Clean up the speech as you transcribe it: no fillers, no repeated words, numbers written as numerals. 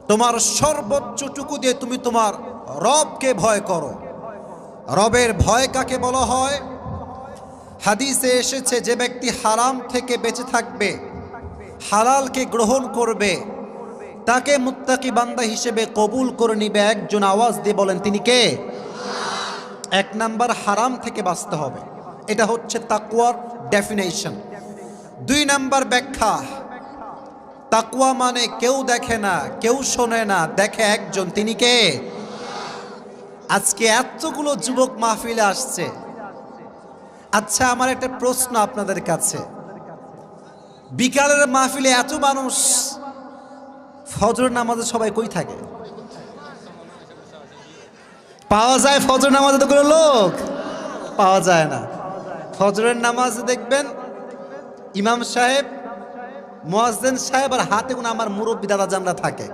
তোমার সর্বোচ্চটুকু দিয়ে তুমি তোমার রবকে ভয় করো। রবের ভয় কাকে বলা হয়? হাদিসে এসেছে, যে ব্যক্তি হারাম থেকে বেঁচে থাকবে, হালালকে গ্রহণ করবে, তাকে মুত্তাকি বান্দা হিসেবে কবুল করে নিবে একজন। আওয়াজ দিয়ে বলেন, তিনি কে? এক নাম্বার, হারাম থেকে বাঁচতে হবে। এটা হচ্ছে তাকওয়ার ডেফিনেশন। দুই নাম্বার ব্যাখ্যা, তাকওয়া মানে কেউ দেখে না, কেউ শোনে না, দেখে একজন, তিনি কে? আজকে এতগুলো যুবক মাহফিলে আসছে। আচ্ছা, আমার একটা প্রশ্ন আপনাদের কাছে, বিকালের মাহফিলে এত মানুষ, ফজর নামাজে সবাই কই থাকে? পাওয়া যায় ফজর নামাজে তো কোনো লোক পাওয়া যায় না। ফজরের নামাজে দেখবেন ইমাম সাহেব, মুয়াজ্জিন সাহেব আর হাতে কোনো আমার মুরব্বি দাদা জানরা থাকে।